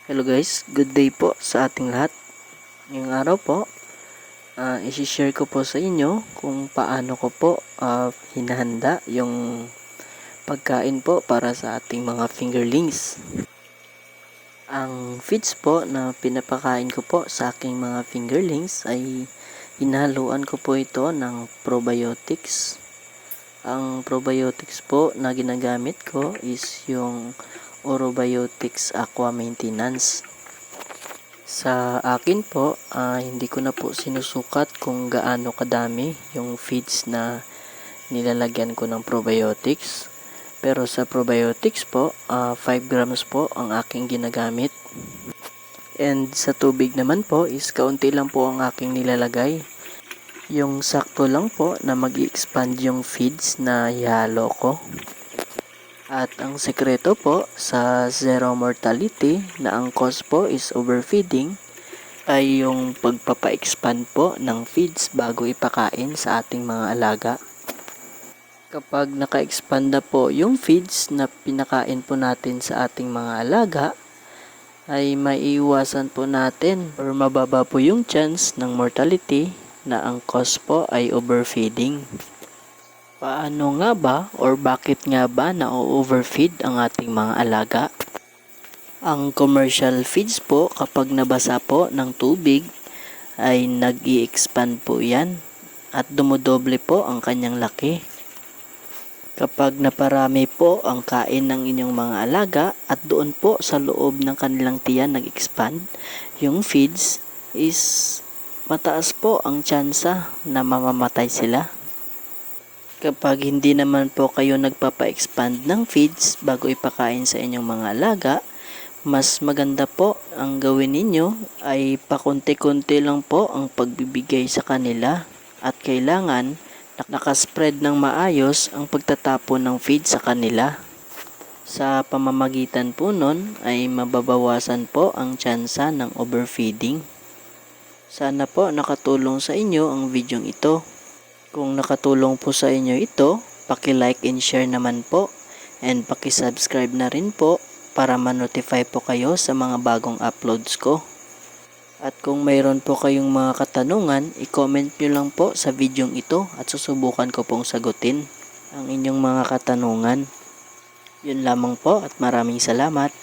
Hello guys, good day po sa ating lahat. Ngayong araw po, isi-share ko po sa inyo kung paano ko po hinahanda yung pagkain po para sa ating mga fingerlings. Ang feeds po na pinapakain ko po sa aking mga fingerlings ay hinahaluan ko po ito ng probiotics. Ang probiotics po na ginagamit ko is yung Orobiotics Aqua Maintenance. Sa akin po, hindi ko na po sinusukat kung gaano kadami yung feeds na nilalagyan ko ng probiotics. Pero sa probiotics po, 5 grams po ang aking ginagamit. And sa tubig naman po is kaunti lang po ang aking nilalagay. Yung sakto lang po na mag-expand yung feeds na ihalo ko. At ang sekreto po sa zero mortality na ang cause po is overfeeding ay yung pagpapa-expand po ng feeds bago ipakain sa ating mga alaga. Kapag naka-expand na po yung feeds na pinakain po natin sa ating mga alaga, ay maiiwasan po natin or mababa po yung chance ng mortality na ang cause po ay overfeeding. Paano nga ba or bakit nga ba na-overfeed ang ating mga alaga? Ang commercial feeds po kapag nabasa po ng tubig ay nag-i-expand po yan at dumodoble po ang kanyang laki. Kapag naparami po ang kain ng inyong mga alaga at doon po sa loob ng kanilang tiyan nag-expand, yung feeds is mataas po ang tsansa na mamamatay sila. Kapag hindi naman po kayo nagpapa-expand ng feeds bago ipakain sa inyong mga alaga, mas maganda po ang gawin ninyo ay pakunti-kunti lang po ang pagbibigay sa kanila at kailangan nakaspread ng maayos ang pagtatapon ng feed sa kanila. Sa pamamagitan po nun ay mababawasan po ang tsansa ng overfeeding. Sana po nakatulong sa inyo ang videong ito. Kung nakatulong po sa inyo ito, paki-like and share naman po and paki-subscribe na rin po para ma-notify po kayo sa mga bagong uploads ko. At kung mayroon po kayong mga katanungan, i-comment nyo lang po sa videong ito at susubukan ko pong sagutin ang inyong mga katanungan. Yun lamang po at maraming salamat.